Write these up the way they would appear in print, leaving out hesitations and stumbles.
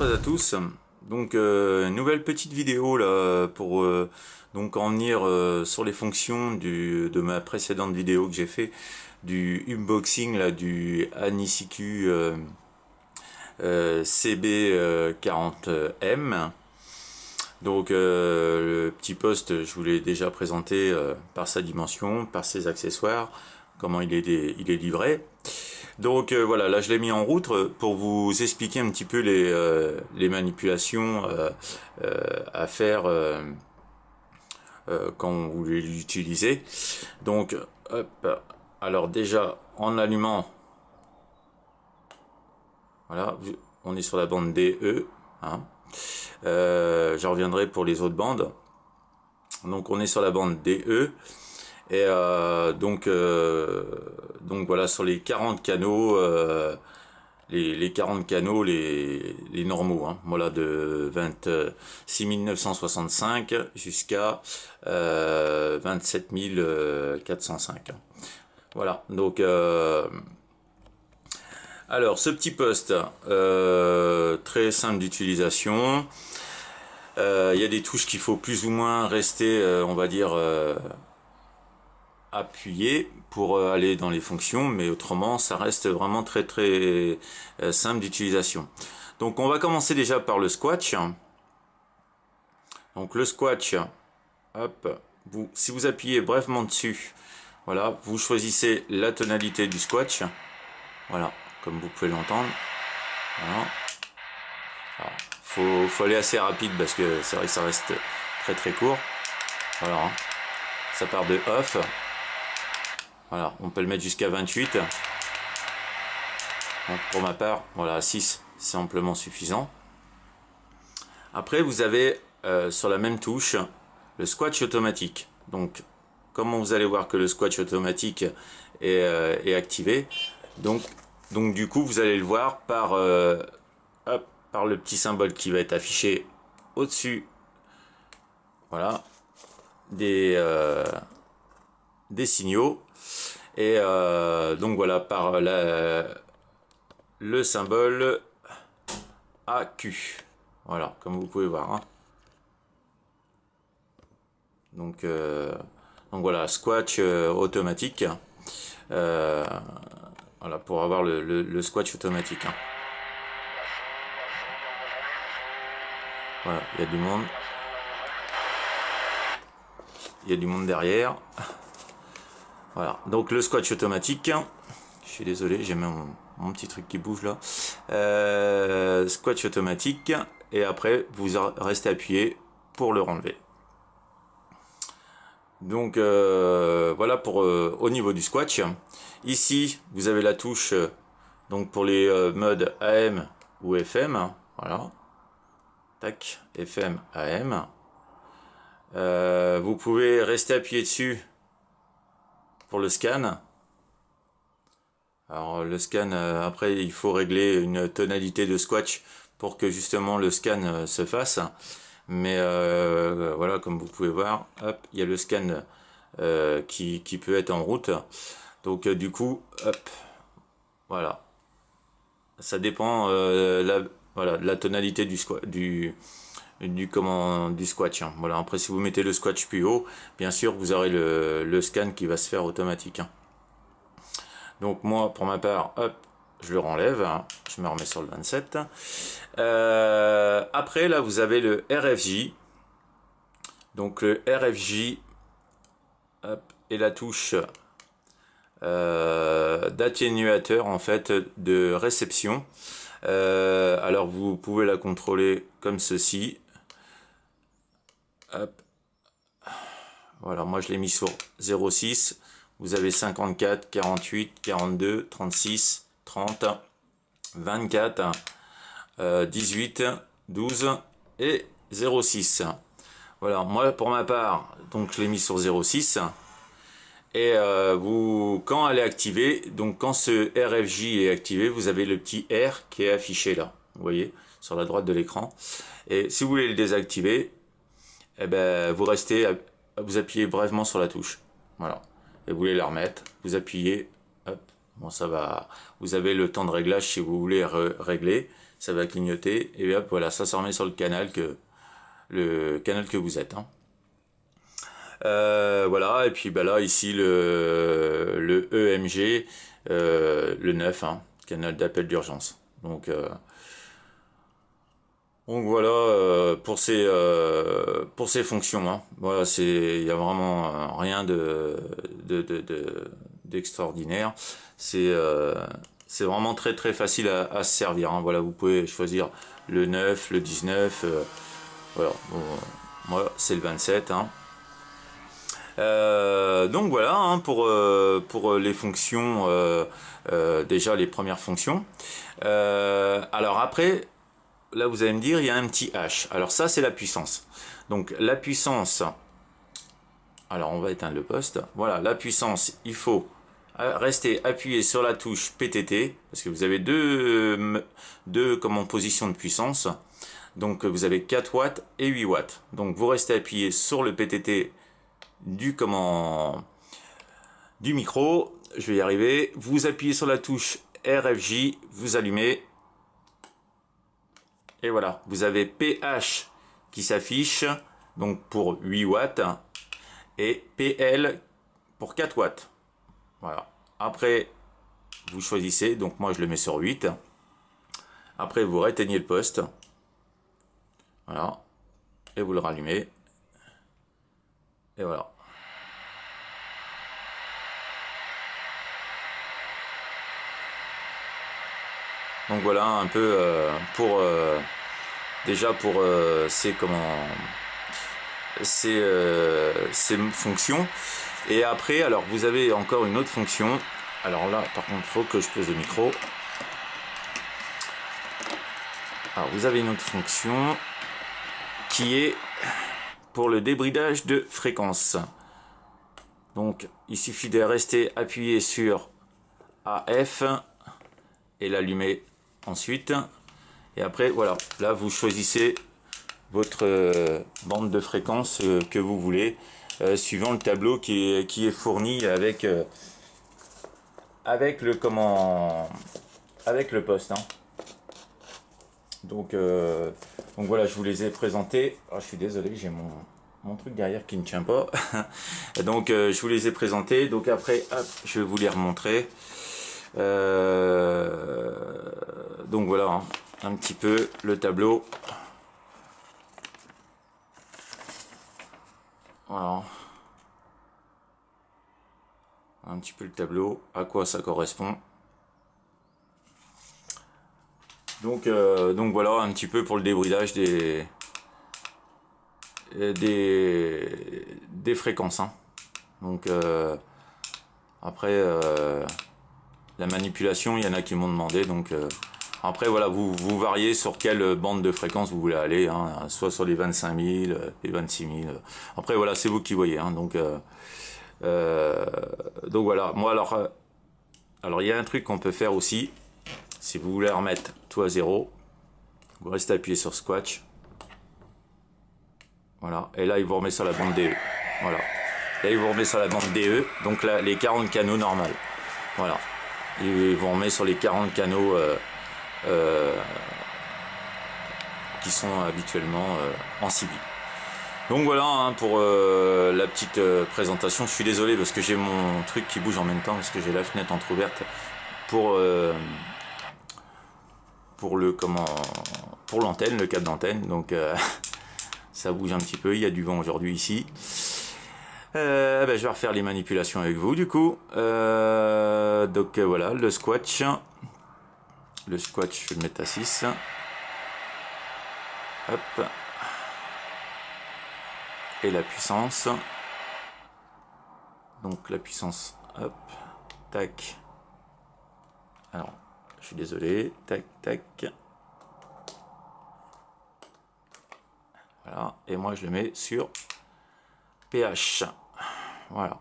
à tous. Donc nouvelle petite vidéo là pour donc en venir sur les fonctions de ma précédente vidéo que j'ai fait du unboxing là du Anisiku CB40M. Donc le petit poste, je vous l'ai déjà présenté par sa dimension, par ses accessoires, comment il est livré. Donc voilà, là je l'ai mis en route pour vous expliquer un petit peu les manipulations à faire quand vous voulez l'utiliser. Donc hop, alors déjà en allumant, voilà, on est sur la bande DE, hein. J'en reviendrai pour les autres bandes. Donc on est sur la bande DE. Et donc voilà, sur les 40 canaux, les 40 canaux, les normaux, hein, voilà, de 26 965 jusqu'à 27 405. Voilà, donc alors ce petit poste, très simple d'utilisation. Il y a des touches qu'il faut plus ou moins rester, on va dire, appuyer pour aller dans les fonctions, mais autrement ça reste vraiment très simple d'utilisation. Donc on va commencer déjà par le squash. Donc le squash, hop, si vous appuyez brièvement dessus, voilà, vous choisissez la tonalité du squash, voilà, comme vous pouvez l'entendre. Voilà. Faut aller assez rapide parce que c'est vrai que ça reste très court. Voilà, hein. Ça part de off. Voilà, on peut le mettre jusqu'à 28. Donc pour ma part, voilà, 6, c'est amplement suffisant. Après, vous avez sur la même touche le squash automatique. Donc, comment vous allez voir que le squash automatique est activé. Donc du coup, vous allez le voir par, par le petit symbole qui va être affiché au-dessus. Voilà, des signaux. Et donc voilà, par le symbole AQ. Voilà, comme vous pouvez voir, hein. Donc voilà, squash automatique. Voilà, pour avoir le squash automatique, hein. Voilà, il y a du monde. Il y a du monde derrière. Voilà, donc le squash automatique. Je suis désolé, j'ai mon petit truc qui bouge là. Squash automatique. Et après, vous restez appuyé pour le renlever. Donc voilà pour au niveau du squash. Ici, vous avez la touche donc pour les modes AM ou FM. Voilà. Tac, FM, AM. Vous pouvez rester appuyé dessus pour le scan. Alors le scan, après il faut régler une tonalité de squash pour que justement le scan se fasse. Mais voilà, comme vous pouvez voir, hop, il y a le scan qui peut être en route. Donc du coup, hop, voilà. Ça dépend voilà, de la tonalité du squash, du squash, hein. Voilà, après si vous mettez le squash plus haut, bien sûr vous aurez le scan qui va se faire automatique, hein. Donc moi pour ma part, hop, je le renlève, hein. Je me remets sur le 27. Après là vous avez le RFJ. Donc le RFJ, hop, et la touche d'atténuateur en fait de réception. Alors vous pouvez la contrôler comme ceci. Hop. Voilà, moi je l'ai mis sur 0,6. Vous avez 54, 48, 42, 36, 30, 24, 18, 12 et 0,6. Voilà, moi pour ma part, donc je l'ai mis sur 0,6. Et quand elle est activée, donc quand ce RFJ est activé, vous avez le petit R qui est affiché là, vous voyez, sur la droite de l'écran. Et si vous voulez le désactiver, eh ben, vous appuyez brièvement sur la touche, voilà. Et vous voulez la remettre, vous appuyez, hop, Bon, ça va, vous avez le temps de réglage si vous voulez régler, ça va clignoter, et hop, voilà, ça se remet sur le canal que vous êtes. Hein. Voilà, et puis bah là, ici, le EMG, le 9, hein, canal d'appel d'urgence. Donc voilà pour ces fonctions. Hein. Voilà, il y a vraiment rien d'extraordinaire. C'est vraiment très très facile à se servir. Hein. Voilà, vous pouvez choisir le 9, le 19. Voilà, bon, moi c'est le 27. Hein. Donc voilà hein, pour les fonctions, déjà les premières fonctions. Alors après. Là, vous allez me dire, il y a un petit H. Alors ça, c'est la puissance. Donc la puissance, alors on va éteindre le poste. Voilà, la puissance, il faut rester appuyé sur la touche PTT, parce que vous avez deux positions de puissance. Donc vous avez 4 watts et 8 watts. Donc vous restez appuyé sur le PTT du micro. Je vais y arriver. Vous appuyez sur la touche RFJ, vous allumez. Et voilà, vous avez PH qui s'affiche, donc pour 8 watts, et PL pour 4 watts. Voilà. Après, vous choisissez, donc moi je le mets sur 8. Après, vous réteignez le poste. Voilà. Et vous le rallumez. Et voilà. Donc voilà un peu pour déjà pour ces fonctions. Et après, alors vous avez encore une autre fonction. Alors là, par contre, il faut que je pose le micro. Alors vous avez une autre fonction qui est pour le débridage de fréquence. Donc il suffit de rester appuyé sur AF et l'allumer ensuite. Et après, voilà, là vous choisissez votre bande de fréquence que vous voulez, suivant le tableau qui est fourni avec le poste. Hein. Donc voilà, je vous les ai présentés. Oh, je suis désolé, j'ai mon truc derrière qui ne tient pas. Donc je vous les ai présentés. Donc après, hop, je vais vous les remontrer. Donc voilà, hein, un petit peu le tableau. Voilà. Un petit peu le tableau, à quoi ça correspond. Donc voilà un petit peu pour le débridage des fréquences. Hein. Donc après la manipulation, il y en a qui m'ont demandé. Donc après voilà, vous variez sur quelle bande de fréquence vous voulez aller, hein, soit sur les 25 000, les 26 000. Après voilà, c'est vous qui voyez. Hein, donc voilà. Moi alors il y a un truc qu'on peut faire aussi. Si vous voulez remettre tout à 0, vous restez appuyé sur Squash. Voilà. Et là, il vous remet sur la bande DE. Voilà. Là, il vous remet sur la bande DE. Donc là, les 40 canaux normales. Voilà. Il vous remet sur les 40 canaux qui sont habituellement en civil. Donc voilà hein, pour la petite présentation. Je suis désolé parce que j'ai mon truc qui bouge en même temps parce que j'ai la fenêtre entrouverte pour l'antenne, le câble d'antenne. Donc ça bouge un petit peu, il y a du vent aujourd'hui ici. Je vais refaire les manipulations avec vous du coup. Donc voilà, le squash. Le squash, je vais le mettre à 6. Hop. Et la puissance. Donc la puissance, hop, tac. Alors, je suis désolé, tac, tac. Voilà, et moi je le mets sur PH. Voilà.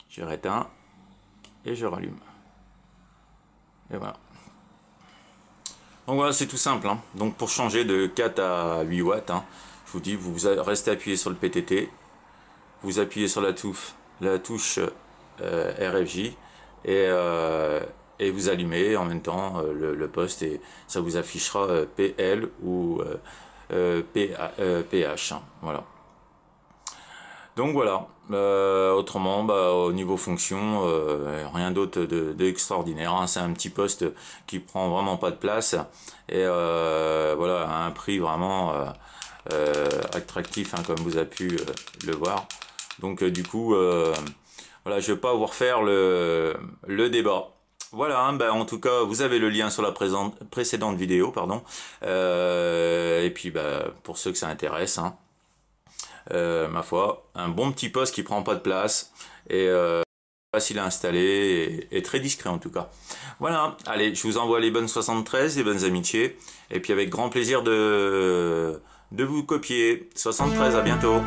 Je réteins et je rallume. Et voilà. Donc voilà, c'est tout simple. Hein. Donc pour changer de 4 à 8 watts, hein, je vous dis, vous restez appuyé sur le PTT, vous appuyez sur la touche RFJ, et vous allumez en même temps le poste et ça vous affichera PL ou PH, hein, voilà. Donc voilà, autrement, au niveau fonction, rien d'autre d'extraordinaire, hein. C'est un petit poste qui prend vraiment pas de place et voilà, à un prix vraiment attractif, hein, comme vous avez pu le voir. Donc du coup, voilà, je vais pas vous refaire le débat. Voilà, hein, en tout cas, vous avez le lien sur la précédente vidéo, pardon. Et puis, pour ceux que ça intéresse, hein, ma foi, un bon petit poste qui prend pas de place et facile à installer et très discret en tout cas. Voilà, allez, je vous envoie les bonnes 73, les bonnes amitiés, et puis avec grand plaisir de vous copier. 73, à bientôt.